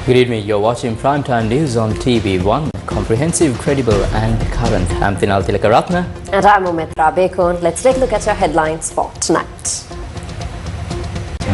Good evening, you're watching Primetime News on TV1. Comprehensive, credible and current. I'm Thinal Tilakaratna. And I'm Umitra Bekon. Let's take a look at your headlines for tonight.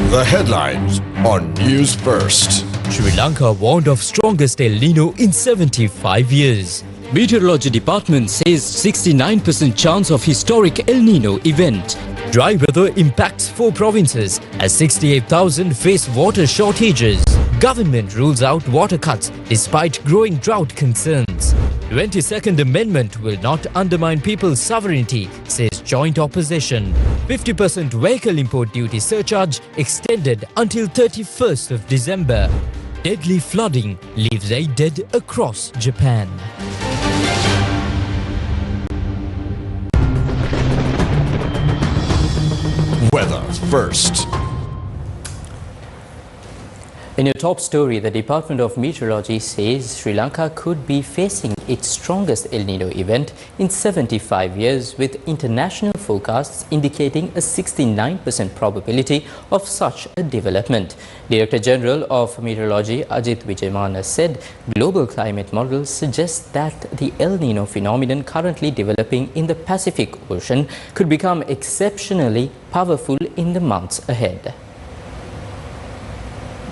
The headlines on Newsfirst. Sri Lanka warned of strongest El Nino in 75 years. Meteorology Department says 69% chance of historic El Nino event. Dry weather impacts 4 provinces as 68,000 face water shortages. Government rules out water cuts despite growing drought concerns. 22nd Amendment will not undermine people's sovereignty, says joint opposition. 50% vehicle import duty surcharge extended until 31st of December. Deadly flooding leaves 8 dead across Japan. Weather first. In your top story, the Department of Meteorology says Sri Lanka could be facing its strongest El Nino event in 75 years, with international forecasts indicating a 69% probability of such a development. Director General of Meteorology Ajit Wijayamana said global climate models suggest that the El Nino phenomenon currently developing in the Pacific Ocean could become exceptionally powerful in the months ahead.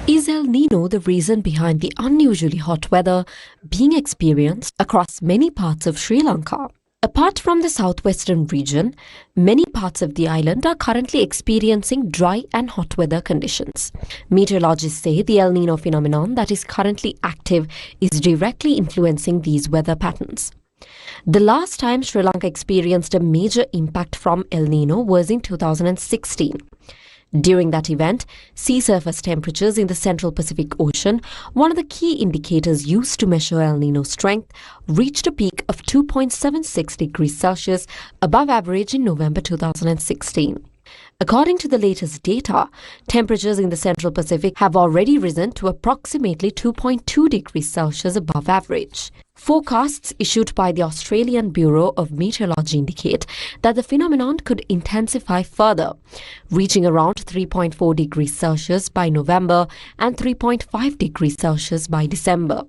Is El Nino the reason behind the unusually hot weather being experienced across many parts of Sri Lanka? Apart from the southwestern region, many parts of the island are currently experiencing dry and hot weather conditions. Meteorologists say the El Nino phenomenon that is currently active is directly influencing these weather patterns. The last time Sri Lanka experienced a major impact from El Nino was in 2016. During that event, sea surface temperatures in the Central Pacific Ocean, one of the key indicators used to measure El Nino strength, reached a peak of 2.76 degrees Celsius above average in November 2016. According to the latest data, temperatures in the Central Pacific have already risen to approximately 2.2 degrees Celsius above average. Forecasts issued by the Australian Bureau of Meteorology indicate that the phenomenon could intensify further, reaching around 3.4 degrees Celsius by November and 3.5 degrees Celsius by December.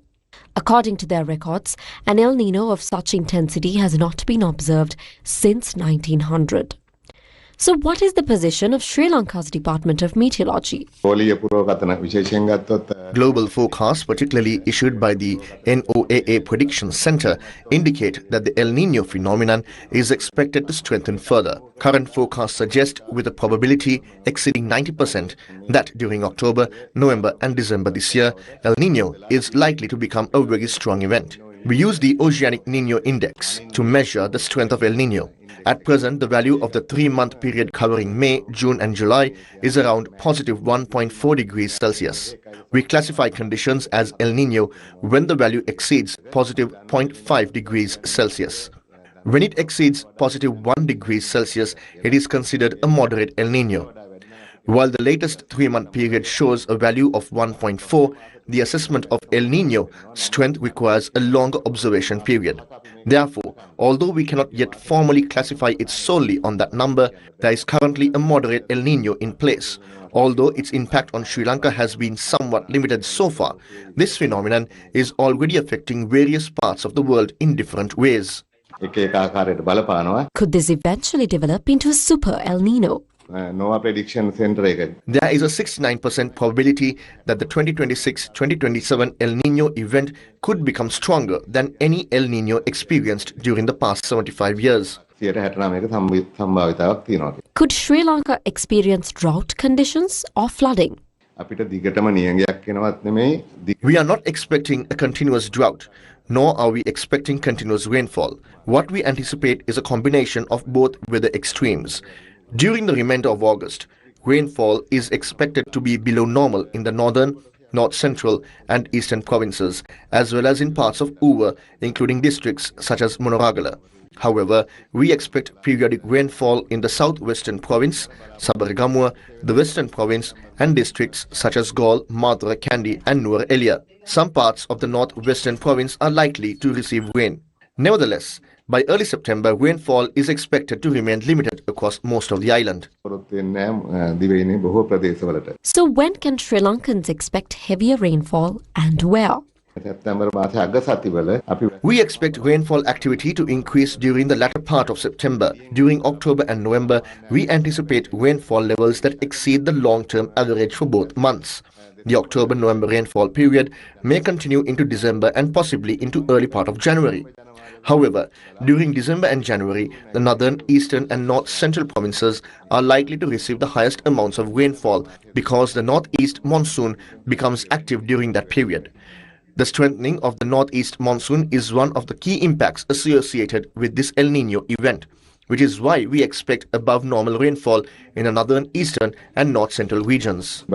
According to their records, an El Nino of such intensity has not been observed since 1900. So what is the position of Sri Lanka's Department of Meteorology? Global forecasts, particularly issued by the NOAA Prediction Center, indicate that the El Nino phenomenon is expected to strengthen further. Current forecasts suggest, with a probability exceeding 90%, that during October, November and December this year, El Nino is likely to become a very strong event. We use the Oceanic Nino Index to measure the strength of El Nino. At present, the value of the 3-month period covering May, June and July is around positive 1.4 degrees Celsius. We classify conditions as El Nino when the value exceeds positive 0.5 degrees Celsius. When it exceeds positive 1 degree Celsius, it is considered a moderate El Nino. While the latest 3-month period shows a value of 1.4, the assessment of El Nino strength requires a longer observation period. Therefore, although we cannot yet formally classify it solely on that number, there is currently a moderate El Nino in place. Although its impact on Sri Lanka has been somewhat limited so far, this phenomenon is already affecting various parts of the world in different ways. Could this eventually develop into a super El Nino? There is a 69% probability that the 2026-2027 El Nino event could become stronger than any El Nino experienced during the past 75 years. Could Sri Lanka experience drought conditions or flooding? We are not expecting a continuous drought, nor are we expecting continuous rainfall. What we anticipate is a combination of both weather extremes. During the remainder of August, rainfall is expected to be below normal in the northern, north central and eastern provinces, as well as in parts of Uva, including districts such as Monoragala. However, we expect periodic rainfall in the southwestern province, Sabargamua, the western province and districts such as Gaul, Madra, Kandy and Nuwara Eliya. Some parts of the northwestern province are likely to receive rain. Nevertheless, by early September, rainfall is expected to remain limited across most of the island. So when can Sri Lankans expect heavier rainfall and where? We expect rainfall activity to increase during the latter part of September. During October and November, we anticipate rainfall levels that exceed the long-term average for both months. The October-November rainfall period may continue into December and possibly into early part of January. However, during December and January, the northern, eastern and north-central provinces are likely to receive the highest amounts of rainfall because the northeast monsoon becomes active during that period. The strengthening of the northeast monsoon is one of the key impacts associated with this El Nino event, which is why we expect above normal rainfall in the northern, eastern and north-central regions.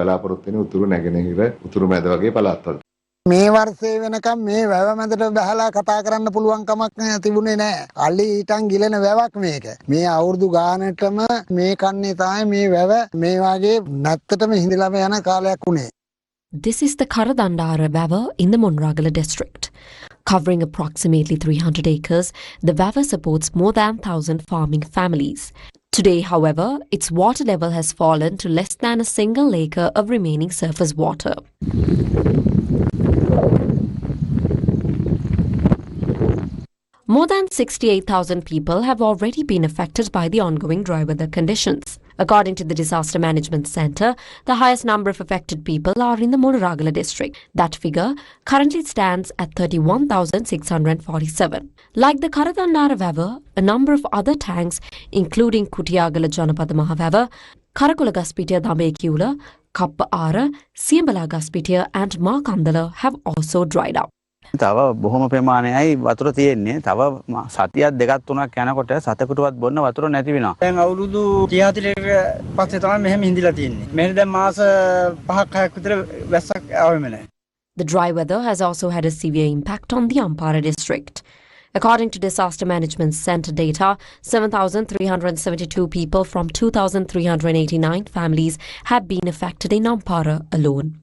මේ වර්ෂේ වෙනකම් මේ වැව මැදට බහලා කතා කරන්න පුළුවන් කමක් තිබුණේ නැහැ. අලි ඊටන් ගිලෙන වැවක් මේක. මේ අවුරුදු ගානටම මේ කන්නේ තමයි මේ වැව මේ වගේ නැත්තටම හිඳිලාම යන කාලයක් උනේ. This is the Karadandara Vawa in the Monragala district. Covering approximately 300 acres, the Vawa supports more than 1,000 farming families. Today, however, its water level has fallen to less than a single acre of remaining surface water. More than 68,000 people have already been affected by the ongoing dry weather conditions. According to the Disaster Management Centre, the highest number of affected people are in the Monragala district. That figure currently stands at 31,647. Like the Karadandara Vawa, a number of other tanks, including Kutiyagala Janapada Mahavawa, Karakula Gaspitiya Dambekiula, Kappa Ara, Siembala Gaspitiya and Makandala have also dried up. තව බොහොම ප්‍රමාණයයි වතුර තියෙන්නේ. තව සතියක් දෙකක් තුනක් යනකොට සතෙකුටවත් බොන්න වතුර නැති වෙනවා. දැන් අවුරුදු 34 පස්සේ තමයි මෙහෙම හිඳිලා තියෙන්නේ. මෙහෙම දැන් මාස 5ක් 6ක් විතර වැස්සක් ආවෙම නැහැ. The dry weather has also had a severe impact on the Ampara district. According to Disaster Management Centre data, 7,372 people from 2,389 families have been affected in Ampara alone.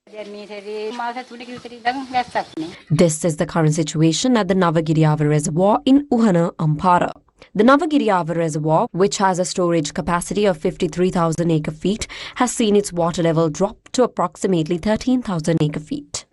This is the current situation at the Navagiriava Reservoir in Uhana, Ampara. The Navagiriava Reservoir, which has a storage capacity of 53,000 acre-feet, has seen its water level drop to approximately 13,000 acre-feet.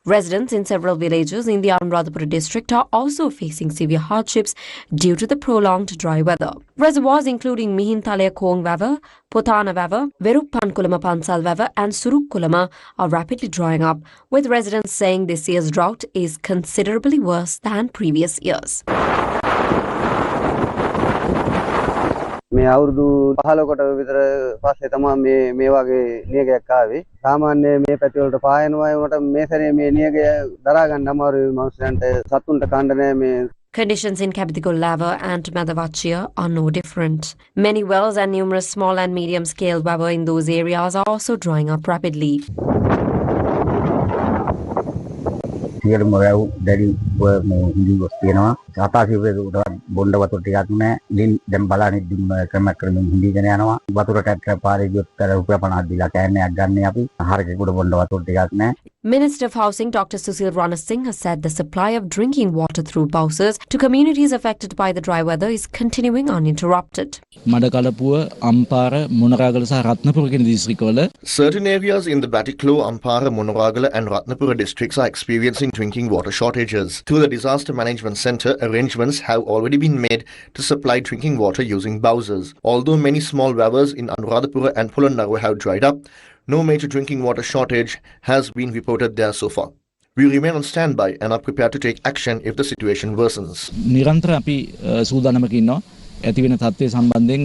Residents in several villages in the Anuradhapura district are also facing severe hardships due to the prolonged dry weather. Reservoirs including Mihinthalaya Kong Vawa, Potana Vawa, Veruppankulama Pansal Vawa and Surukkulama are rapidly drying up, with residents saying this year's drought is considerably worse than previous years. මේ අවුරුදු 15කට විතර පස්සේ තමයි මේ වගේ නියගයක් ආවේ. සාමාන්‍ය මේ පැති වලට පායනවා ඒකට මේ සැරේ මේ නියගය දරා ගන්න අමාරුයි මනුස්සයන්ට සතුන්ට කන්න නැහැ මේ. Conditions in Capital Lava and Madhavachia are no different. Many wells and numerous small and medium scale Vawa in those areas are also drying up rapidly. සියලුම වැව් දැඩි මේ හිඳි ගොස් තියෙනවා. ආපාසිවේ බොණ්ඩ වතුර ටිකක් නැහැ. ඉතින් දැන් බලන්න ඉතින් ක්‍රමක්‍රමයෙන් හිඳිගෙන යනවා. වතුර ටැක්ටර් පාරේ ගියොත් රුපියල් 50ක් දීලා කෑන්නයක් ගන්න අපි. හරකෙකුට බොණ්ඩ වතුර ටිකක් නැහැ. Minister of Housing Dr. Susil Rana Singh has said the supply of drinking water through bowsers to communities affected by the dry weather is continuing uninterrupted. Madakalapuwa, Ampara, Monaragala සහ රත්නපුර කියන දිස්ත්‍රික්කවල certain areas in the Batiklo, Ampara, Monragala and Ratnapura districts are experiencing drinking water shortages. Through the Disaster Management Centre, arrangements have already been made to supply drinking water using bowsers. Although many small Vawas in Anuradhapura and Polonnaruwa have dried up, no major drinking water shortage has been reported there so far. We remain on standby and are prepared to take action if the situation worsens. නිරන්තර අපි සූදානමක ඉන්නවා. ඇතිවෙන තත්ත්වය සම්බන්ධයෙන්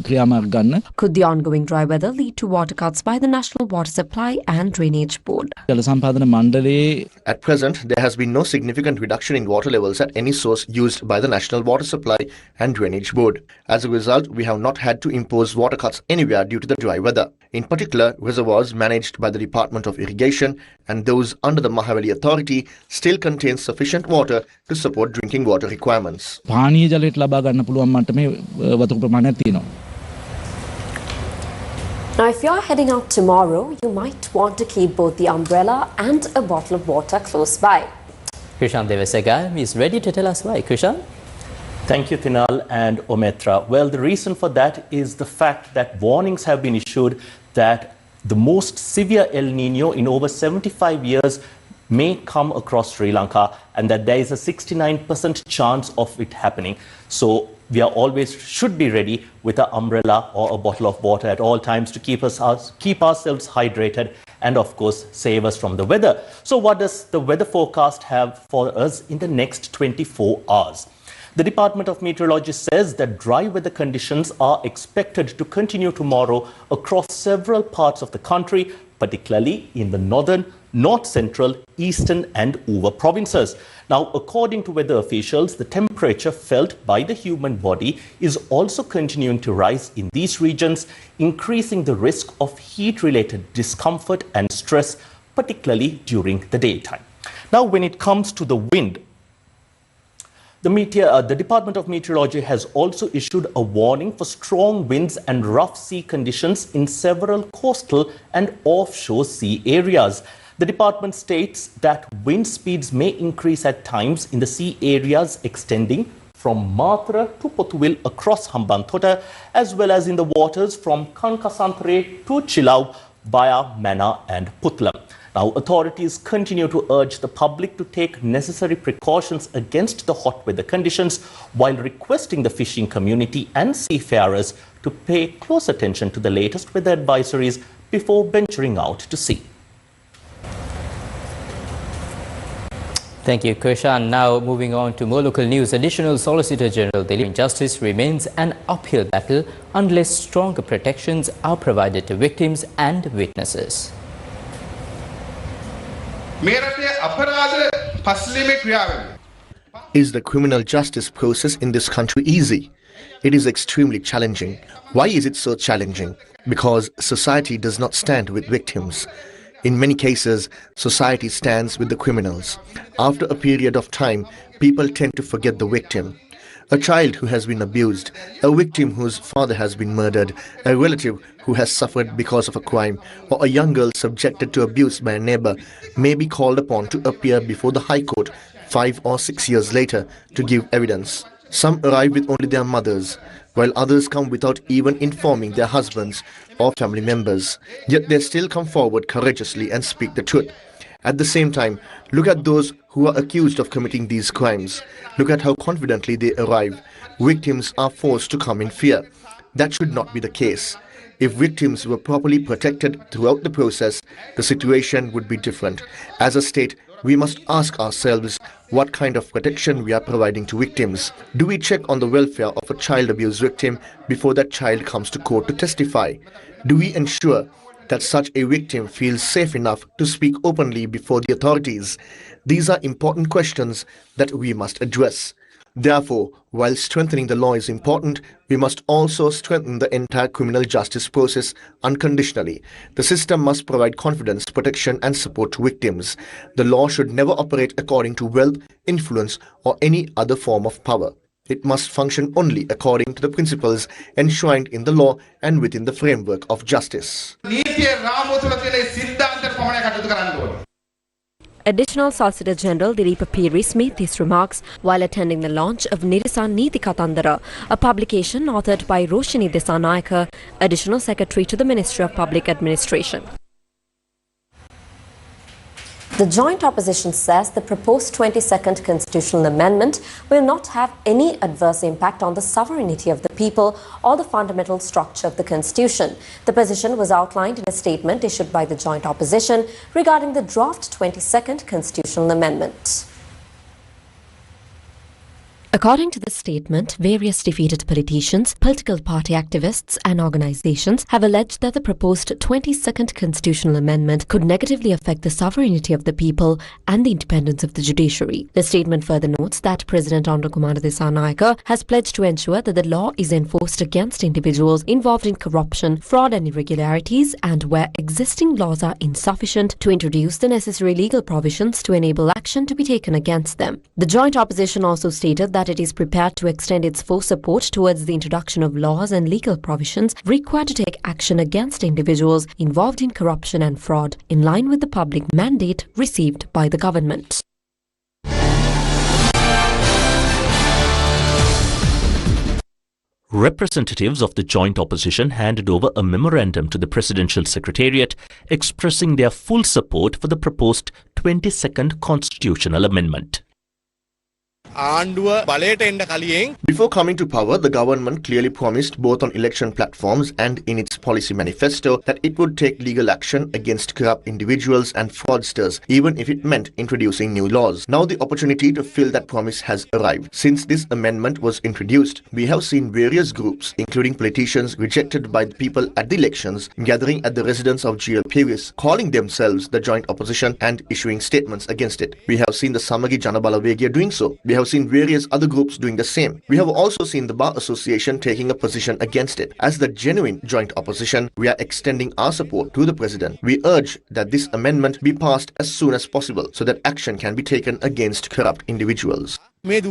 ක්‍රියාමාර්ග ගන්න. Could the ongoing dry weather lead to water cuts by the National Water Supply and Drainage Board? ජල සම්පාදන මණ්ඩලයේ At present, there has been no significant reduction in water levels at any source used by the National Water Supply and Drainage Board. As a result, we have not had to impose water cuts anywhere due to the dry weather. In particular, reservoirs managed by the Department of Irrigation and those under the Mahavali Authority still contain sufficient water to support drinking water requirements. පානීය ජලයට ලබා ගන්න පුළුවන් මට්ටමේ වතුර ප්‍රමාණයක් තියෙනවා. Now, if you're heading out tomorrow, you might want to keep both the umbrella and a bottle of water close by. Krishan Devasega is ready to tell us why. Krishan? Thank you, Tinal and Ometra. Well, the reason for that is the fact that warnings have been issued that the most severe El Nino in over 75 years may come across Sri Lanka, and that there is a 69% chance of it happening. So we are always should be ready with an umbrella or a bottle of water at all times to keep ourselves hydrated and of course save us from the weather. So what does the weather forecast have for us in the next 24 hours? The Department of Meteorology says that dry weather conditions are expected to continue tomorrow across several parts of the country, particularly in the northern, north central, eastern and Uva provinces. Now, according to weather officials, the temperature felt by the human body is also continuing to rise in these regions, increasing the risk of heat-related discomfort and stress, particularly during the daytime. Now, when it comes to the wind, the Department of Meteorology has also issued a warning for strong winds and rough sea conditions in several coastal and offshore sea areas. The department states that wind speeds may increase at times in the sea areas extending from Matra to Potuil across Hambantota, as well as in the waters from Kankasantre to Chilau via Mana and Putlam. Now, authorities continue to urge the public to take necessary precautions against the hot weather conditions while requesting the fishing community and seafarers to pay close attention to the latest weather advisories before venturing out to sea. Thank you, Krishan. Now, moving on to more local news. Additional Solicitor General delivering justice remains an uphill battle unless stronger protections are provided to victims and witnesses. Is the criminal justice process in this country easy? It is extremely challenging. Why is it so challenging? Because society does not stand with victims. In many cases, society stands with the criminals. After a period of time, people tend to forget the victim. A child who has been abused, a victim whose father has been murdered, a relative who has suffered because of a crime, or a young girl subjected to abuse by a neighbor may be called upon to appear before the High Court 5 or 6 years later to give evidence. Some arrive with only their mothers, while others come without even informing their husbands or family members. Yet they still come forward courageously and speak the truth. At the same time, look at those who are accused of committing these crimes. Look at how confidently they arrive. Victims are forced to come in fear. That should not be the case. If victims were properly protected throughout the process, the situation would be different. As a state, we must ask ourselves what kind of protection we are providing to victims. Do we check on the welfare of a child abuse victim before that child comes to court to testify? Do we ensure that such a victim feels safe enough to speak openly before the authorities? These are important questions that we must address. Therefore, while strengthening the law is important, we must also strengthen the entire criminal justice process unconditionally. The system must provide confidence, protection and support to victims. The law should never operate according to wealth, influence or any other form of power. It must function only according to the principles enshrined in the law and within the framework of justice. Additional Solicitor General Dilip Piris made these remarks while attending the launch of Nirisa Niti Katandara, a publication authored by Roshini Desanayaka, Additional Secretary to the Ministry of Public Administration. The joint opposition says the proposed 22nd constitutional amendment will not have any adverse impact on the sovereignty of the people or the fundamental structure of the constitution. The position was outlined in a statement issued by the joint opposition regarding the draft 22nd constitutional amendment. According to the statement, various defeated politicians, political party activists and organizations have alleged that the proposed 22nd constitutional amendment could negatively affect the sovereignty of the people and the independence of the judiciary. The statement further notes that President Andrakumara Desanayaka has pledged to ensure that the law is enforced against individuals involved in corruption, fraud and irregularities, and where existing laws are insufficient, to introduce the necessary legal provisions to enable action to be taken against them. The joint opposition also stated that that it is prepared to extend its full support towards the introduction of laws and legal provisions required to take action against individuals involved in corruption and fraud, in line with the public mandate received by the government. Representatives of the joint opposition handed over a memorandum to the Presidential Secretariat expressing their full support for the proposed 22nd constitutional amendment. Before coming to power, the government clearly promised both on election platforms and in its policy manifesto that it would take legal action against corrupt individuals and fraudsters, even if it meant introducing new laws. Now the opportunity to fill that promise has arrived. Since this amendment was introduced, we have seen various groups, including politicians rejected by the people at the elections, gathering at the residence of GL Pavis, calling themselves the joint opposition and issuing statements against it. We have seen the Samagi Janabalavegia doing so. We have seen various other groups doing the same. We have also seen the Bar Association taking a position against it. As the genuine joint opposition, we are extending our support to the President. We urge that this amendment be passed as soon as possible so that action can be taken against corrupt individuals. At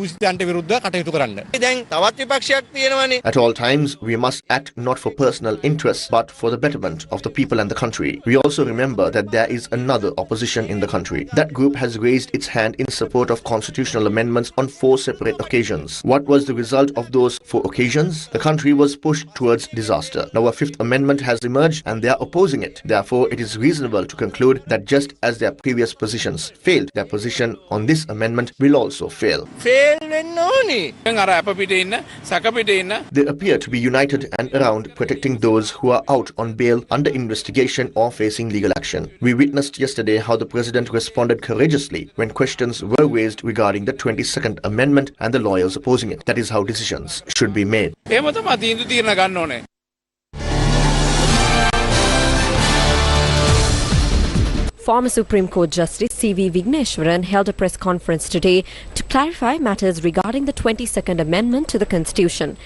all times, we must act not for personal interests but for the betterment of the people and the country. We also remember that there is another opposition in the country. That group has raised its hand in support of constitutional amendments on 4 separate occasions. What was the result of those 4 occasions? The country was pushed towards disaster. Now a 5th amendment has emerged and they are opposing it. Therefore, it is reasonable to conclude that just as their previous positions failed, their position on this amendment will also fail. They appear to be united and around protecting those who are out on bail, under investigation or facing legal action. We witnessed yesterday how the President responded courageously when questions were raised regarding the 22nd Amendment and the lawyers opposing it. That is how decisions should be made. Former Supreme Court Justice C.V. Vigneshwaran held a press conference today to clarify matters regarding the 22nd Amendment to the Constitution.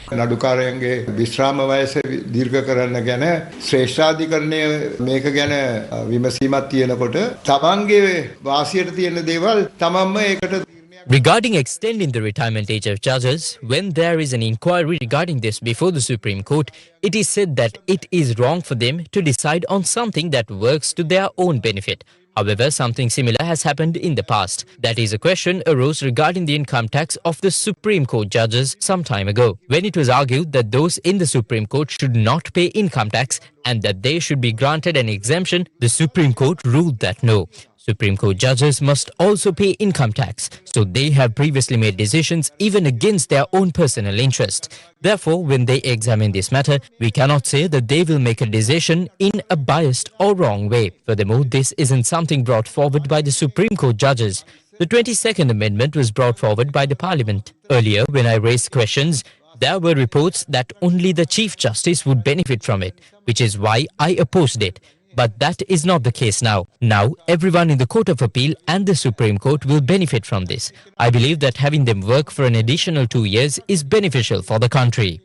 Regarding extending the retirement age of judges, when there is an inquiry regarding this before the Supreme Court, it is said that it is wrong for them to decide on something that works to their own benefit. However, something similar has happened in the past. That is, a question arose regarding the income tax of the Supreme Court judges some time ago, when it was argued that those in the Supreme Court should not pay income tax and that they should be granted an exemption. The Supreme Court ruled that no. Supreme Court judges must also pay income tax, so they have previously made decisions even against their own personal interest. Therefore, when they examine this matter, we cannot say that they will make a decision in a biased or wrong way. Furthermore, this isn't something brought forward by the Supreme Court judges. The 22nd Amendment was brought forward by the Parliament. Earlier, when I raised questions, there were reports that only the Chief Justice would benefit from it, which is why I opposed it. But that is not the case now. Now, everyone in the Court of Appeal and the Supreme Court will benefit from this. I believe that having them work for an additional 2 years is beneficial for the country.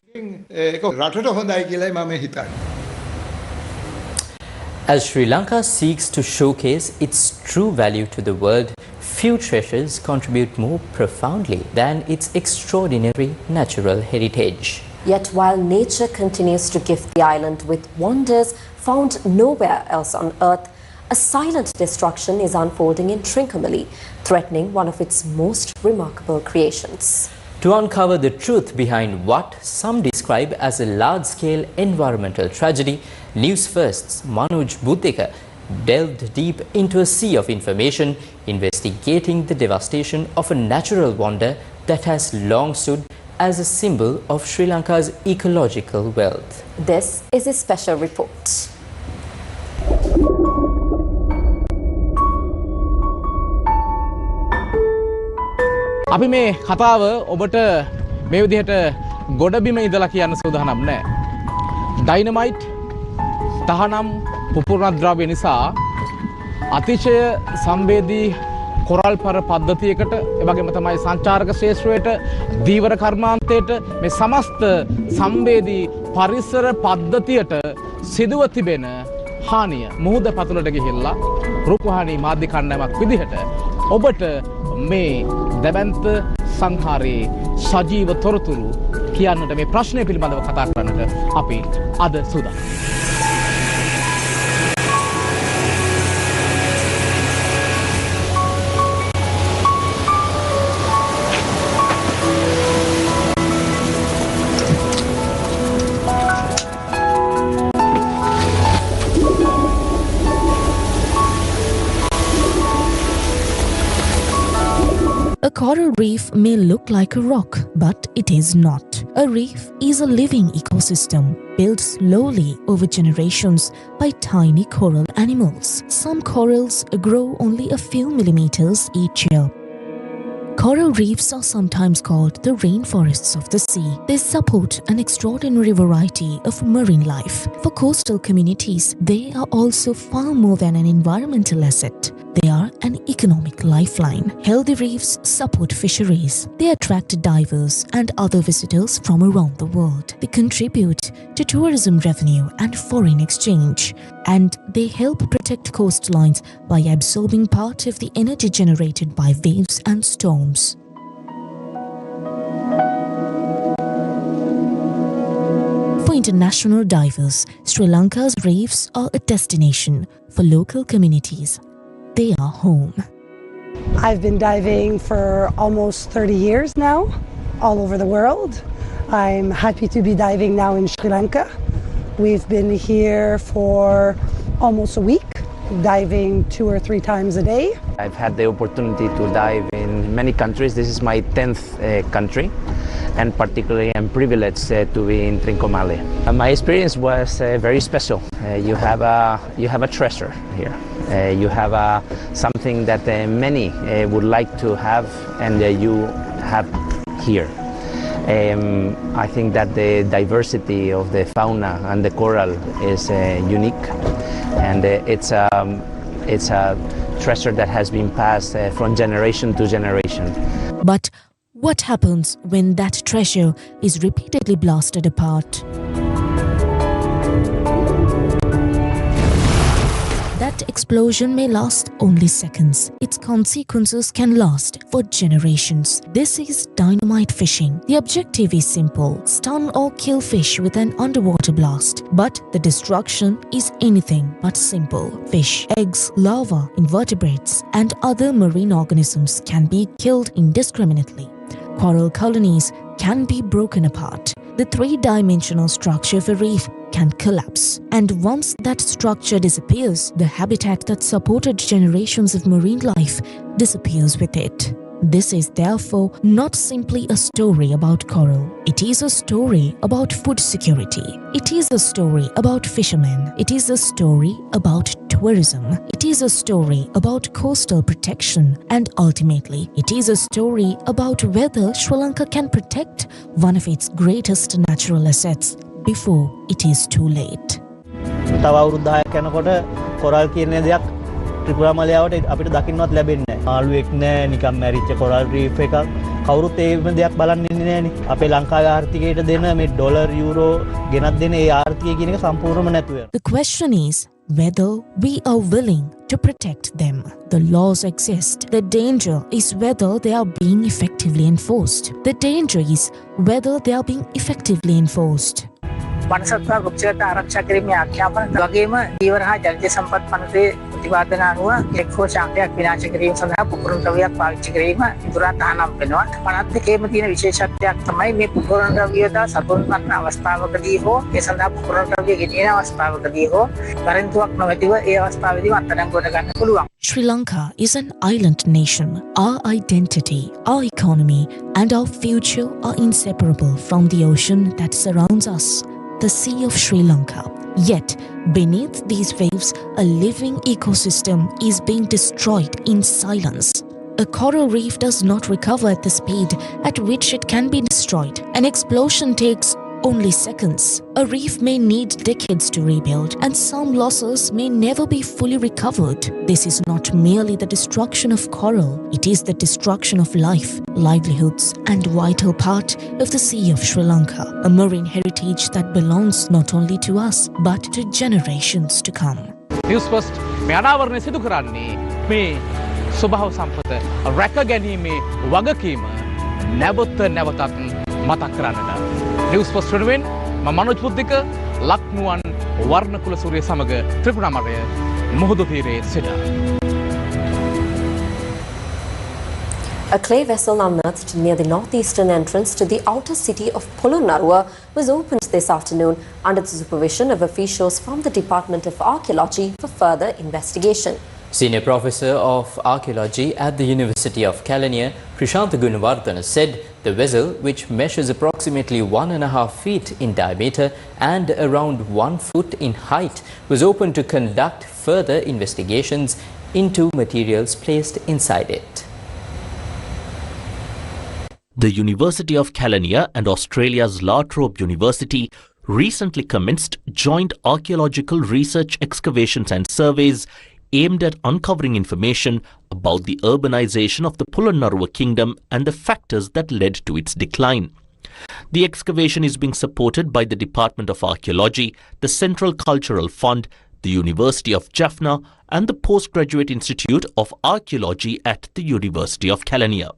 As Sri Lanka seeks to showcase its true value to the world, few treasures contribute more profoundly than its extraordinary natural heritage. Yet while nature continues to gift the island with wonders found nowhere else on earth, a silent destruction is unfolding in Trincomalee, threatening one of its most remarkable creations. To uncover the truth behind what some describe as a large-scale environmental tragedy, Newsfirst's Manoj Buddhika delved deep into a sea of information, investigating the devastation of a natural wonder that has long stood as a symbol of Sri Lanka's ecological wealth. This is a special report. අපි මේ කතාව ඔබට මේ විදිහට ගොඩබිම ඉඳලා කියන්න සූදානම් නැහැ. ඩයිනමයිට් තහනම් පුපුරන ද්‍රව්‍ය නිසා අතිශය සංවේදී කොරල් පර පද්ධතියකට එවැගේම තමයි සංචාරක ශේෂ්ත්‍රයට දීවර කර්මාන්තයට මේ සමස්ත සංවේදී පරිසර පද්ධතියට සිදුව තිබෙන හානිය මුහුද පතුලට ගිහිල්ලා රූපවාහිනී මාධ්‍ය කණ්ඩායමක් විදිහට ඔබට මේ දැවැන්ත සංහාරයේ සජීව තොරතුරු කියන්නට මේ ප්‍රශ්නය පිළිබඳව කතා කරන්නට අපි අද සූදානම්. A coral reef may look like a rock, but it is not. A reef is a living ecosystem built slowly over generations by tiny coral animals. Some corals grow only a few millimeters each year. Coral reefs are sometimes called the rainforests of the sea. They support an extraordinary variety of marine life. For coastal communities, they are also far more than an environmental asset. They are an economic lifeline. Healthy reefs support fisheries. They attract divers and other visitors from around the world. They contribute to tourism revenue and foreign exchange. And they help protect coastlines by absorbing part of the energy generated by waves and storms. For international divers, Sri Lanka's reefs are a destination. For local communities, they are home. I've been diving for almost 30 years now, all over the world. I'm happy to be diving now in Sri Lanka. We've been here for almost a week, diving 2 or 3 times a day. I've had the opportunity to dive in many countries. This is my 10th country, and particularly I'm privileged to be in Trincomalee. My experience was very special. You have a treasure here. You have something that many would like to have, and you have here. I think that the diversity of the fauna and the coral is unique, and it's a treasure that has been passed from generation to generation. But what happens when that treasure is repeatedly blasted apart? That explosion may last only seconds. Its consequences can last for generations. This is dynamite fishing. The objective is simple: stun or kill fish with an underwater blast. But the destruction is anything but simple. Fish, eggs, larvae, invertebrates, and other marine organisms can be killed indiscriminately. Coral colonies can be broken apart. The 3-dimensional structure of a reef can collapse. And once that structure disappears, the habitat that supported generations of marine life disappears with it. This is therefore not simply a story about coral. It is a story about food security. It is a story about fishermen. It is a story about tourism. It is a story about coastal protection. And ultimately, it is a story about whether Sri Lanka can protect one of its greatest natural assets before it is too late. තව අවුරුදු 10ක් යනකොට coral කියන දෙයක් ත්‍රිපුරාමලයාවට අපිට දකින්නවත් ලැබෙන්නේ නැහැ. ආලුවෙක් නැහැ, නිකන් මැරිච්ච කොරල් රීෆ් එකක්. කවුරුත් ඒම දෙයක් බලන්න ඉන්නේ නැහනේ. අපේ ලංකාවේ ආර්ථිකයට දෙන මේ ඩොලර් යූරෝ ගෙනත් දෙන ඒ ආර්ථිකය කියන එක සම්පූර්ණයෙන්ම නැතුව යනවා. The question is whether we are willing to protect them. The laws exist. The danger is whether they are being effectively enforced. The danger is whether they are being effectively enforced. වනසත්ව වෘක්ෂලතා ආරක්ෂා කිරීමේ ආඥාපන වගේම ජීවන හා ජලජ සම්පත් පනතේ ප්‍රතිපාදන අනුව එක්කෝ ශාකයක් විනාශ කිරීම සඳහා පුපුරන ද්‍රව්‍යයක් පාවිච්චි කිරීම ඉදරා තහනම් වෙනවා. 52ේම තියෙන විශේෂත්වයක් තමයි මේ පුපුරන ද්‍රව්‍යතා සතුන් මරණ අවස්ථාවකදී හෝ ඒ සඳහා පුපුරන ද්‍රව්‍ය ගෙනියන අවස්ථාවකදී හෝ පරින්තුවක් නොමැතිව ඒ අවස්ථාවේදී අත්අඩංගුවට ගන්න පුළුවන්. Sri Lanka is an island nation. Our identity, our economy, and our future are inseparable from the ocean that surrounds us, the Sea of Sri Lanka. Yet, beneath these waves, a living ecosystem is being destroyed in silence. A coral reef does not recover at the speed at which it can be destroyed. An explosion takes only seconds. A reef may need decades to rebuild, and some losses may never be fully recovered. This is not merely the destruction of coral, it is the destruction of life, livelihoods, and vital part of the Sea of Sri Lanka, a marine heritage that belongs not only to us, but to generations to come. Newsfirst මේ අනාවරණය සිදු කරන්නේ මේ ස්වභාව සම්පත රැක ගැනීමේ වගකීම නැවත නැවතත් මතක් කරන්නට. නිව්ස්ෆර්ස්ට් වෙනුවෙන් මම මනෝජ් පුද්දික ලක්මුවන් වර්ණකුල සූරිය සමග ත්‍රිකුණාමලය මුහුදු තීරයේ සිට. A clay vessel unearthed near the northeastern entrance to the outer city of Polonnaruwa was opened this afternoon under the supervision of officials from the Department of Archaeology for further investigation. Senior Professor of Archaeology at the University of Kelaniya, Prashant Gunawardana, said the vessel, which measures approximately 1.5 feet in diameter and around 1 foot in height, was opened to conduct further investigations into materials placed inside it. The University of Kelaniya and Australia's La Trobe University recently commenced joint archaeological research excavations and surveys aimed at uncovering information about the urbanization of the Polonnaruwa kingdom and the factors that led to its decline. The excavation is being supported by the Department of Archaeology, the Central Cultural Fund, the University of Jaffna and the Postgraduate Institute of Archaeology at the University of Kelaniya.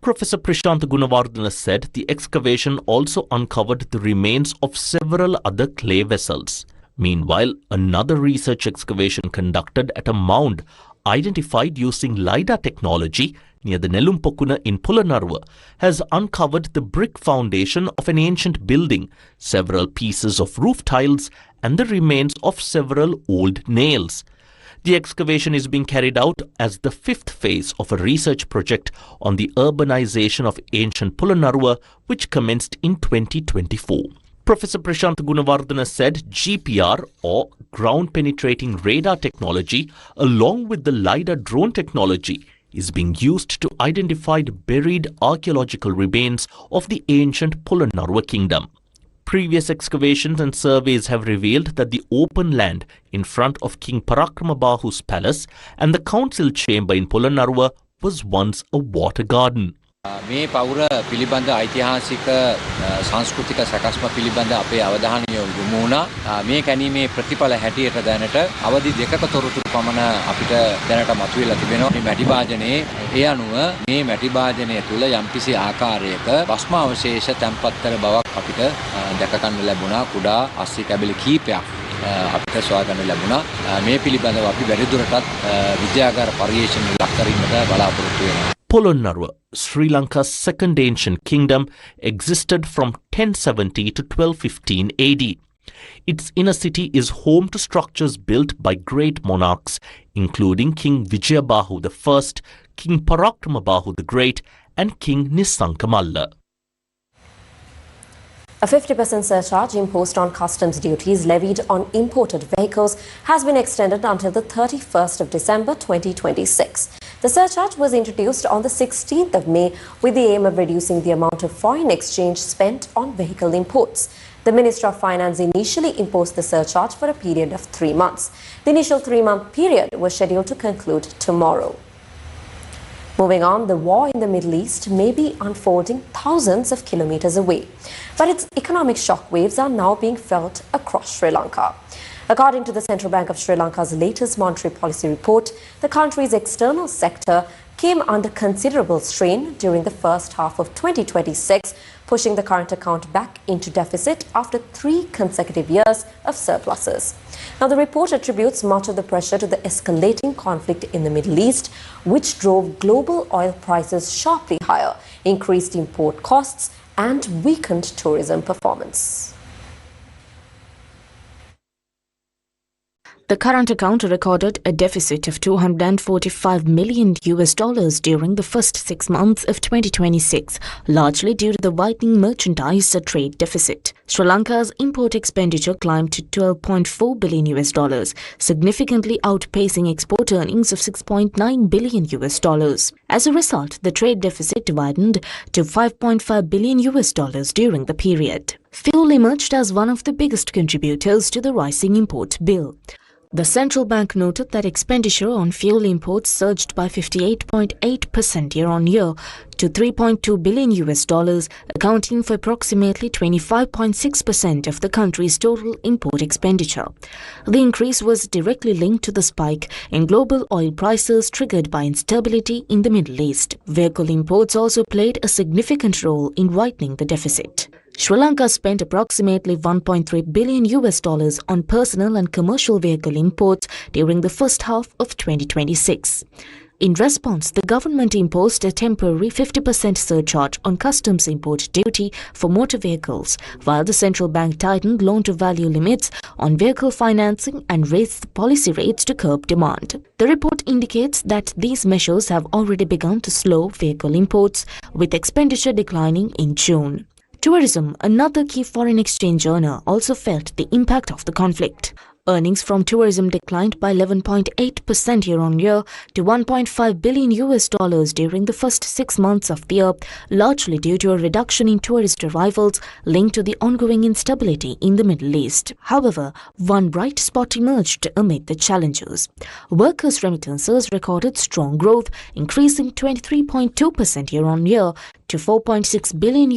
Professor Prashant Gunawardana said the excavation also uncovered the remains of several other clay vessels. Meanwhile, another research excavation conducted at a mound identified using LiDAR technology near the Nelumpokuna in Polonnaruwa has uncovered the brick foundation of an ancient building, several pieces of roof tiles and the remains of several old nails. The excavation is being carried out as the fifth phase of a research project on the urbanization of ancient Polonnaruwa, which commenced in 2024. Professor Prashant Gunawardana said GPR, or ground penetrating radar technology, along with the LiDAR drone technology, is being used to identify buried archaeological remains of the ancient Polonnaruwa kingdom. Previous excavations and surveys have revealed that the open land in front of King Parakramabahu's palace and the council chamber in Polonnaruwa was once a water garden. මේ පෞර පිළිබඳ ඓතිහාසික සංස්කෘතික සැකස්ම පිළිබඳ අපේ අවධානය යොමු වුණා. මේ කැණීමේ ප්‍රතිඵල හැටියට දැනට අවදි දෙකක තොරතුරු පමණ අපිට දැනට මතුවලා තිබෙනවා. මේ මැටි භාජනයේ ඒ අනුව මේ මැටි භාජනය තුල යම්කිසි ආකාරයක භස්ම අවශේෂ තැන්පත් කර බවක් අපිට දැක ගන්න ලැබුණා. කුඩා අස්සි කැබලි කීපයක් අපිට සොයා ගන්න ලැබුණා. මේ පිළිබඳව අපි වැඩිදුරටත් විද්‍යාගාර පරිශීලන ලක් කිරීමට බලාපොරොත්තු වෙනවා. Polonnaruwa, Sri Lanka's second ancient kingdom, existed from 1070 to 1215 AD. Its inner city is home to structures built by great monarchs, including King Vijayabahu I, King Parakramabahu the Great, and King Nisankamalla. A 50% surcharge imposed on customs duties levied on imported vehicles has been extended until the 31st of December 2026. The surcharge was introduced on the 16th of May with the aim of reducing the amount of foreign exchange spent on vehicle imports. The Minister of Finance initially imposed the surcharge for a period of 3 months. The initial 3-month period was scheduled to conclude tomorrow. Moving on, the war in the Middle East may be unfolding thousands of kilometers away, but its economic shockwaves are now being felt across Sri Lanka. According to the Central Bank of Sri Lanka's latest monetary policy report, the country's external sector came under considerable strain during the first half of 2026, pushing the current account back into deficit after 3 consecutive years of surpluses. Now, the report attributes much of the pressure to the escalating conflict in the Middle East, which drove global oil prices sharply higher, increased import costs, and weakened tourism performance. The current account recorded a deficit of $245 million during the first 6 months of 2026, largely due to the widening merchandise trade deficit. Sri Lanka's import expenditure climbed to $12.4 billion, significantly outpacing export earnings of $6.9 billion. As a result, the trade deficit widened to $5.5 billion during the period. Fuel emerged as one of the biggest contributors to the rising import bill. The central bank noted that expenditure on fuel imports surged by 58.8% year-on-year to $3.2 billion, accounting for approximately 25.6% of the country's total import expenditure. The increase was directly linked to the spike in global oil prices triggered by instability in the Middle East. Vehicle imports also played a significant role in widening the deficit. Sri Lanka spent approximately $1.3 billion on personal and commercial vehicle imports during the first half of 2026. In response, the government imposed a temporary 50% surcharge on customs import duty for motor vehicles, while the central bank tightened loan-to-value limits on vehicle financing and raised policy rates to curb demand. The report indicates that these measures have already begun to slow vehicle imports, with expenditure declining in June. Tourism, another key foreign exchange earner, also felt the impact of the conflict. Earnings from tourism declined by 11.8% year-on-year to $1.5 billion during the first 6 months of the year, largely due to a reduction in tourist arrivals linked to the ongoing instability in the Middle East. However, one bright spot emerged amid the challenges. Workers' remittances recorded strong growth, increasing 23.2% year-on-year to $4.6 billion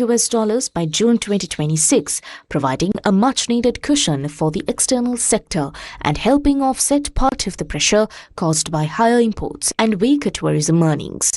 by June 2026, providing a much-needed cushion for the external sector and helping offset part of the pressure caused by higher imports and weaker tourism earnings.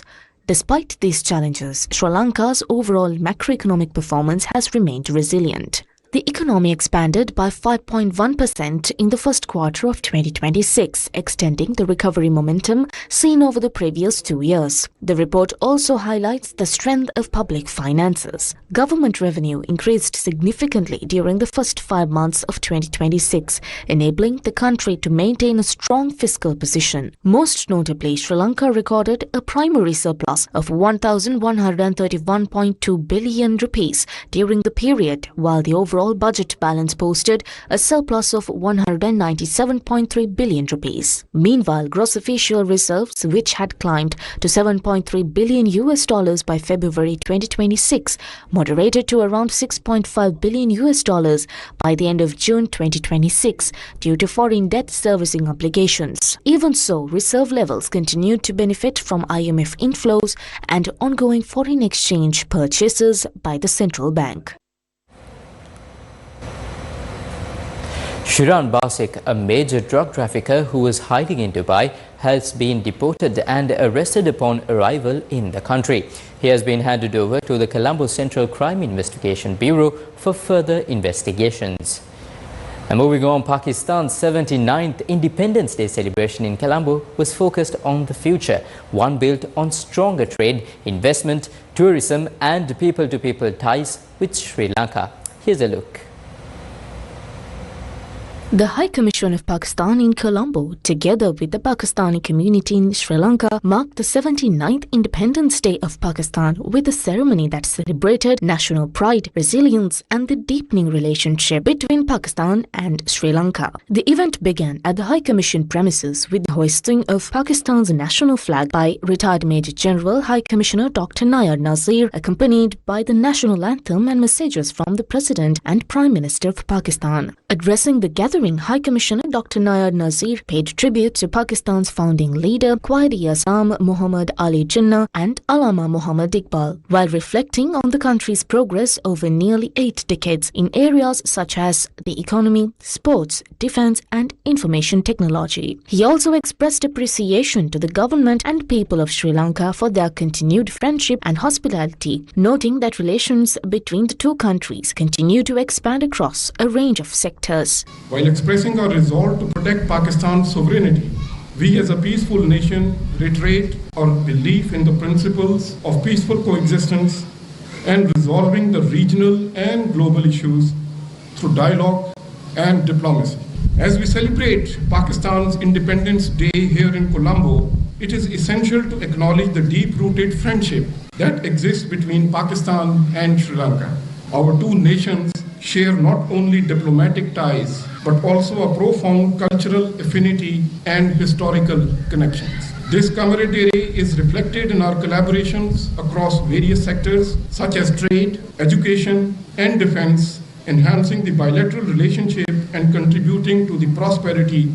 Despite these challenges, Sri Lanka's overall macroeconomic performance has remained resilient. The economy expanded by 5.1% in the first quarter of 2026, extending the recovery momentum seen over the previous 2 years. The report also highlights the strength of public finances. Government revenue increased significantly during the first 5 months of 2026, enabling the country to maintain a strong fiscal position. Most notably, Sri Lanka recorded a primary surplus of 1,131.2 billion rupees during the period, while the overall budget balance posted a surplus of 197.3 billion rupees. Meanwhile, gross official reserves, which had climbed to $7.3 billion by February 2026, moderated to around $6.5 billion by the end of June 2026 due to foreign debt servicing obligations. Even so, reserve levels continued to benefit from IMF inflows and ongoing foreign exchange purchases by the central bank. Shiran Basik, a major drug trafficker who was hiding in Dubai, has been deported and arrested upon arrival in the country. He has been handed over to the Colombo Central Crime Investigation Bureau for further investigations. And moving on, Pakistan's 79th Independence Day celebration in Colombo was focused on the future, one built on stronger trade, investment, tourism and people-to-people ties with Sri Lanka. Here's a look. The High Commission of Pakistan in Colombo, together with the Pakistani community in Sri Lanka, marked the 79th Independence Day of Pakistan with a ceremony that celebrated national pride, resilience and the deepening relationship between Pakistan and Sri Lanka. The event began at the High Commission premises with the hoisting of Pakistan's national flag by retired Major General High Commissioner Dr. Nayar Nazir, accompanied by the national anthem and messages from the President and Prime Minister of Pakistan. Addressing the gathering, High Commissioner Dr. Nayar Nazir paid tribute to Pakistan's founding leader, Quaid-e-Azam Muhammad Ali Jinnah and Allama Muhammad Iqbal, while reflecting on the country's progress over nearly 8 decades in areas such as the economy, sports, defense and information technology. He also expressed appreciation to the government and people of Sri Lanka for their continued friendship and hospitality, noting that relations between the two countries continue to expand across a range of sectors. While expressing our resolve to protect Pakistan's sovereignty, we as a peaceful nation reiterate our belief in the principles of peaceful coexistence and resolving the regional and global issues through dialogue and diplomacy. As we celebrate Pakistan's Independence Day here in Colombo, it is essential to acknowledge the deep-rooted friendship that exists between Pakistan and Sri Lanka. Our two nations share not only diplomatic ties, but also a profound cultural affinity and historical connections. This camaraderie is reflected in our collaborations across various sectors such as trade, education, and defense, enhancing the bilateral relationship and contributing to the prosperity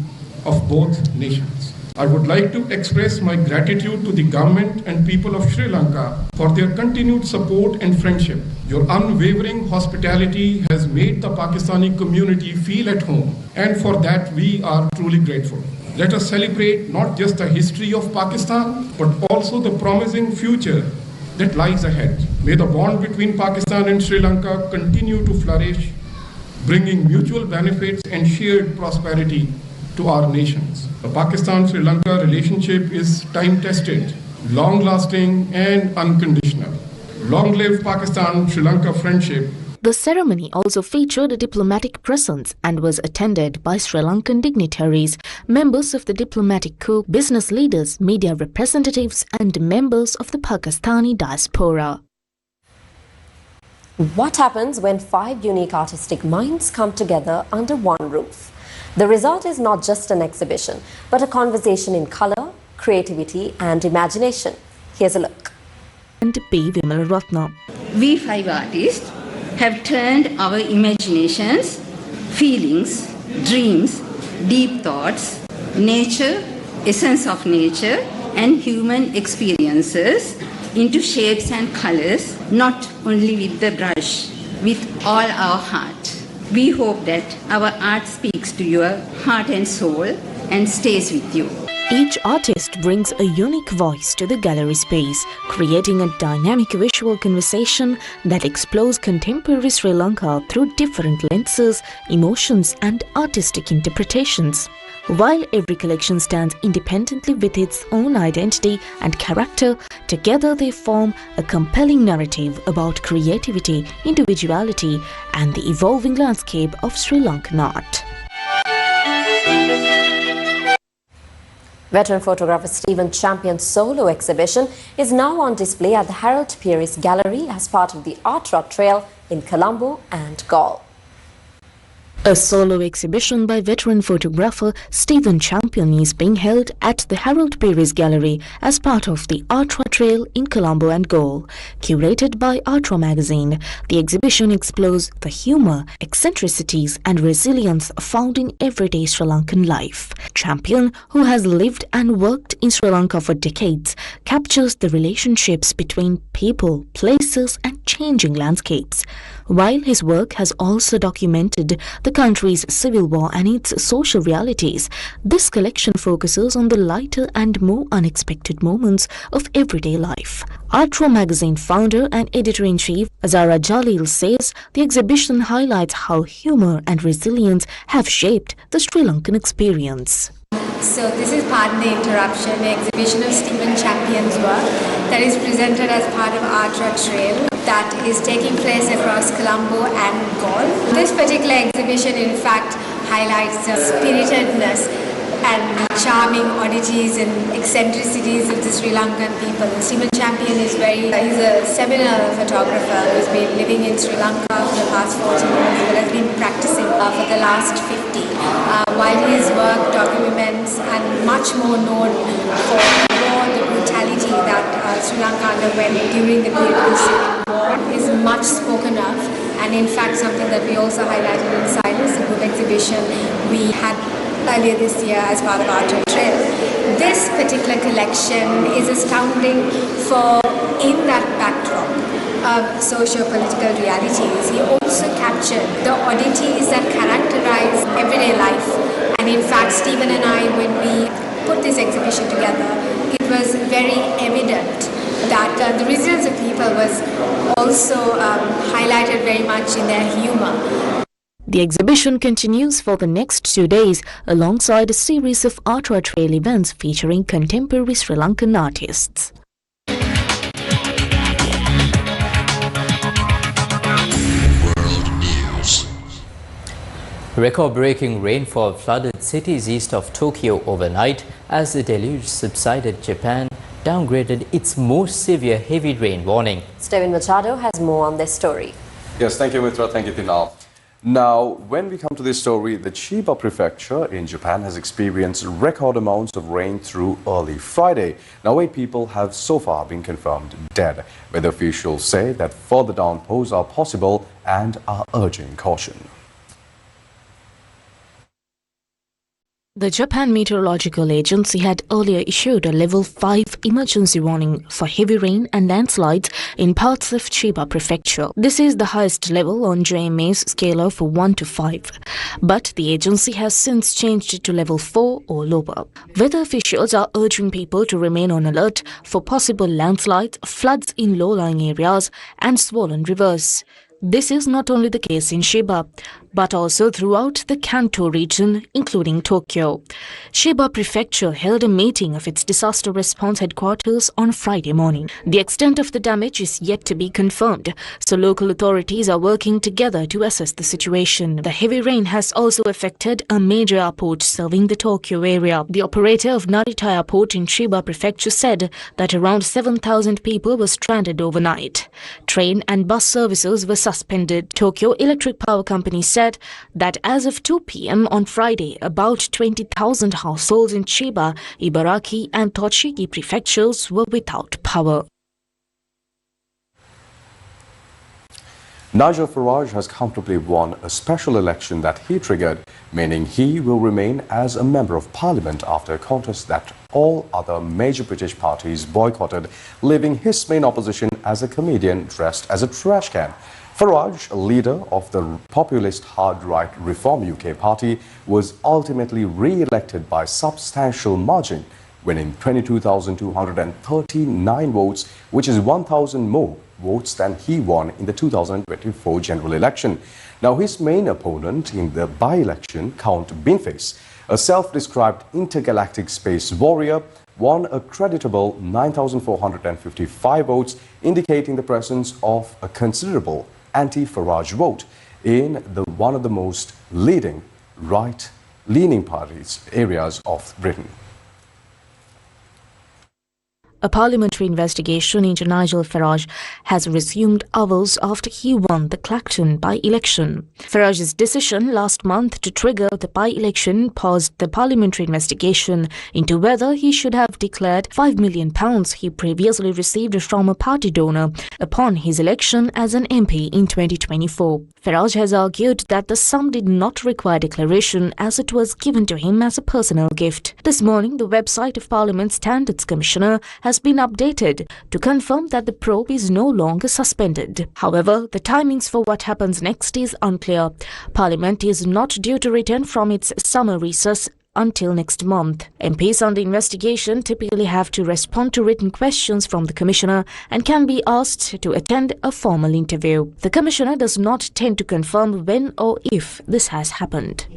of both nations. I would like to express my gratitude to the government and people of Sri Lanka for their continued support and friendship. Your unwavering hospitality has made the Pakistani community feel at home, and for that we are truly grateful. Let us celebrate not just the history of Pakistan, but also the promising future that lies ahead. May the bond between Pakistan and Sri Lanka continue to flourish, bringing mutual benefits and shared prosperity to our nations. The Pakistan-Sri Lanka relationship is time-tested, long-lasting and unconditional. Long live Pakistan-Sri Lanka friendship. The ceremony also featured a diplomatic presence and was attended by Sri Lankan dignitaries, members of the diplomatic corps, business leaders, media representatives and members of the Pakistani diaspora. What happens when 5 unique artistic minds come together under one roof? The result is not just an exhibition, but a conversation in colour, creativity and imagination. Here's a look. And P. Vimalratna. We 5 artists have turned our imaginations, feelings, dreams, deep thoughts, nature, essence of nature and human experiences into shapes and colours, not only with the brush, with all our heart. We hope that our art speaks to your heart and soul and stays with you. Each artist brings a unique voice to the gallery space, creating a dynamic visual conversation that explores contemporary Sri Lanka through different lenses, emotions and artistic interpretations. While every collection stands independently with its own identity and character, together they form a compelling narrative about creativity, individuality and the evolving landscape of Sri Lankan art. Veteran photographer Stephen Champion's solo exhibition is now on display at the Harold Peary's Gallery as part of the Art Rock Trail in Colombo and Galle. A solo exhibition by veteran photographer Stephen Champion is being held at the Harold Peary's Gallery as part of the Artra Trail in Colombo and Galle. Curated by Artra magazine, the exhibition explores the humour, eccentricities and resilience found in everyday Sri Lankan life. Champion, who has lived and worked in Sri Lanka for decades, captures the relationships between people, places and changing landscapes. While his work has also documented the country's civil war and its social realities, this collection focuses on the lighter and more unexpected moments of everyday life. Artful magazine founder and editor-in-chief Azara Jalil says the exhibition highlights how humour and resilience have shaped the Sri Lankan experience. So this is Pardon the Interruption, an exhibition of Stephen Champion's work that is presented as part of Artra Trail that is taking place across Colombo and Galle. This particular exhibition in fact highlights the spiritedness and charming oddities and eccentricities of the Sri Lankan people. Stephen Champion is he's a seminal photographer who's been living in Sri Lanka for the past 40 years, but has been practicing for the last 50. While his work documents and much more known for the brutality that Sri Lanka underwent during the period of the Civil War is much spoken of, and in fact something that we also highlighted inside this group exhibition we had earlier this year as part of Artful Trail. This particular collection is astounding for in that backdrop of socio-political realities. He also captured the oddities that characterize everyday life. And in fact, Stephen and I, when we put this exhibition together, it was very evident that the resilience of people was also highlighted very much in their humour. The exhibition continues for the next 2 days alongside a series of Artra Trail events featuring contemporary Sri Lankan artists. Record-breaking rainfall flooded cities east of Tokyo overnight as the deluge subsided. Japan downgraded its most severe heavy rain warning. Steven Machado has more on this story. Yes, thank you, Mitra. Thank you, Tinal. Now, when we come to this story, the Chiba prefecture in Japan has experienced record amounts of rain through early Friday. Now, 8 people have so far been confirmed dead. Weather officials say that further downpours are possible and are urging caution. The Japan Meteorological Agency had earlier issued a level 5 emergency warning for heavy rain and landslides in parts of Chiba Prefecture. This is the highest level on JMA's scale of 1 to 5. But the agency has since changed it to level 4 or lower. Weather officials are urging people to remain on alert for possible landslides, floods in low-lying areas and swollen rivers. This is not only the case in Chiba, but also throughout the Kanto region, including Tokyo. Chiba Prefecture held a meeting of its disaster response headquarters on Friday morning. The extent of the damage is yet to be confirmed, so local authorities are working together to assess the situation. The heavy rain has also affected a major airport serving the Tokyo area. The operator of Narita Airport in Chiba Prefecture said that around 7,000 people were stranded overnight. Train and bus services were suspended. Tokyo Electric Power Company said that as of 2 p.m. on Friday, about 20,000 households in Chiba, Ibaraki and Tochigi prefectures were without power. Nigel Farage has comfortably won a special election that he triggered, meaning he will remain as a member of parliament after a contest that all other major British parties boycotted, leaving his main opposition as a comedian dressed as a trash can. Farage, a leader of the populist hard-right Reform UK party, was ultimately re-elected by substantial margin, winning 22,239 votes, which is 1,000 more votes than he won in the 2024 general election. Now, his main opponent in the by-election, Count Binface, a self-described intergalactic space warrior, won a creditable 9,455 votes, indicating the presence of a considerable anti-Farage vote in one of the most leading right-leaning areas of Britain. A parliamentary investigation into Nigel Farage has resumed hours after he won the Clacton by-election. Farage's decision last month to trigger the by-election paused the parliamentary investigation into whether he should have declared £5 million he previously received from a party donor upon his election as an MP in 2024. Farage has argued that the sum did not require declaration as it was given to him as a personal gift. This morning, the website of Parliament Standards Commissioner has been updated to confirm that the probe is no longer suspended. However, the timings for what happens next is unclear. Parliament is not due to return from its summer recess until next month. MPs on the investigation typically have to respond to written questions from the Commissioner and can be asked to attend a formal interview. The Commissioner does not tend to confirm when or if this has happened.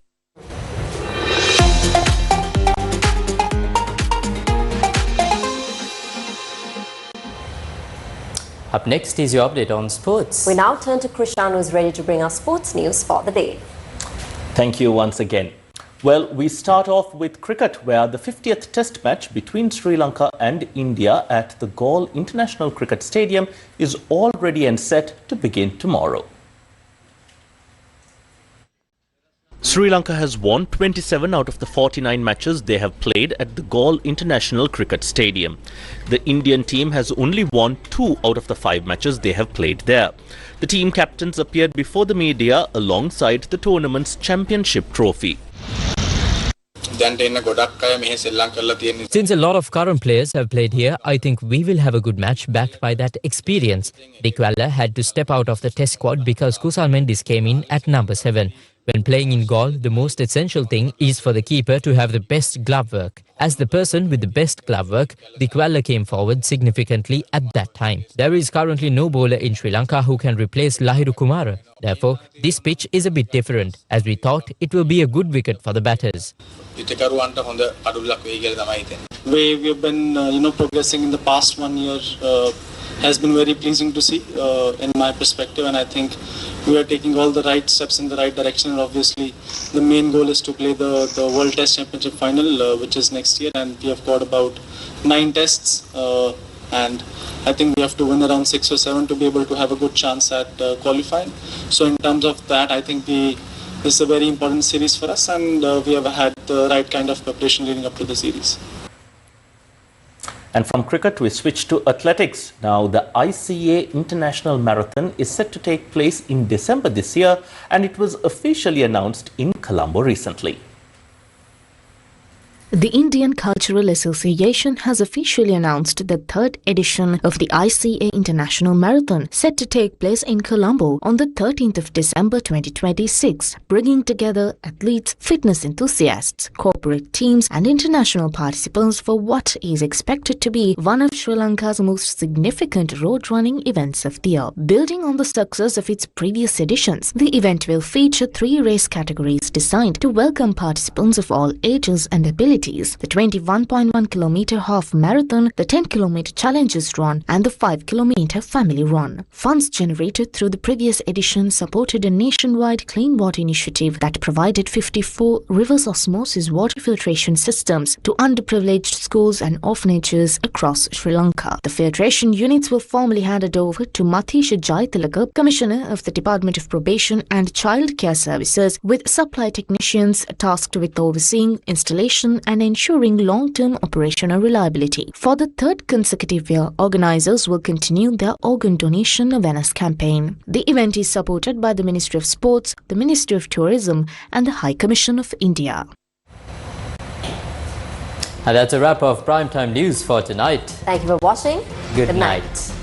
Up next is your update on sports. We now turn to Krishan, who is ready to bring us sports news for the day. Thank you once again. Well, we start off with cricket, where the 50th Test match between Sri Lanka and India at the Galle International Cricket Stadium is all ready and set to begin tomorrow. Sri Lanka has won 27 out of the 49 matches they have played at the Galle International Cricket Stadium. The Indian team has only won 2 out of the 5 matches they have played there. The team captains appeared before the media alongside the tournament's championship trophy. Since a lot of current players have played here, I think we will have a good match backed by that experience. Dikwalla had to step out of the test squad because Kusal Mendis came in at number 7. When playing in Galle, the most essential thing is for the keeper to have the best glove work. As the person with the best glove work, Dikwalla came forward significantly at that time. There is currently no bowler in Sri Lanka who can replace Lahiru Kumara. Therefore, this pitch is a bit different, as we thought it will be a good wicket for the batters. Way we've been, progressing in the past 1 year has been very pleasing to see in my perspective, and I think we are taking all the right steps in the right direction. And obviously, the main goal is to play the World Test Championship final, which is next year, and we have got about 9 tests, and I think we have to win around 6 or 7 to be able to have a good chance at qualifying. So in terms of that, I think this is a very important series for us, and we have had the right kind of preparation leading up to the series. And from cricket, we switch to athletics. Now, the ICA International Marathon is set to take place in December this year, and it was officially announced in Colombo recently. The Indian Cultural Association has officially announced the third edition of the ICA International Marathon, set to take place in Colombo on the 13th of December 2026, bringing together athletes, fitness enthusiasts, corporate teams and international participants for what is expected to be one of Sri Lanka's most significant road running events of the year. Building on the success of its previous editions, the event will feature 3 race categories designed to welcome participants of all ages and abilities: the 21.1 kilometer half marathon, the 10 kilometer challenges run and the 5 kilometer family run. Funds generated through the previous edition supported a nationwide clean water initiative that provided 54 reverse osmosis water filtration systems to underprivileged schools and orphanages across Sri Lanka. The filtration units were formally handed over to Mathisha Jaitilaka, Commissioner of the Department of Probation and Child Care Services, with supply technicians tasked with overseeing installation and ensuring long-term operational reliability. For the third consecutive year, organizers will continue their organ donation awareness campaign. The event is supported by the Ministry of Sports, the Ministry of Tourism and the High Commission of India. And that's a wrap of Primetime News for tonight. Thank you for watching. Good night.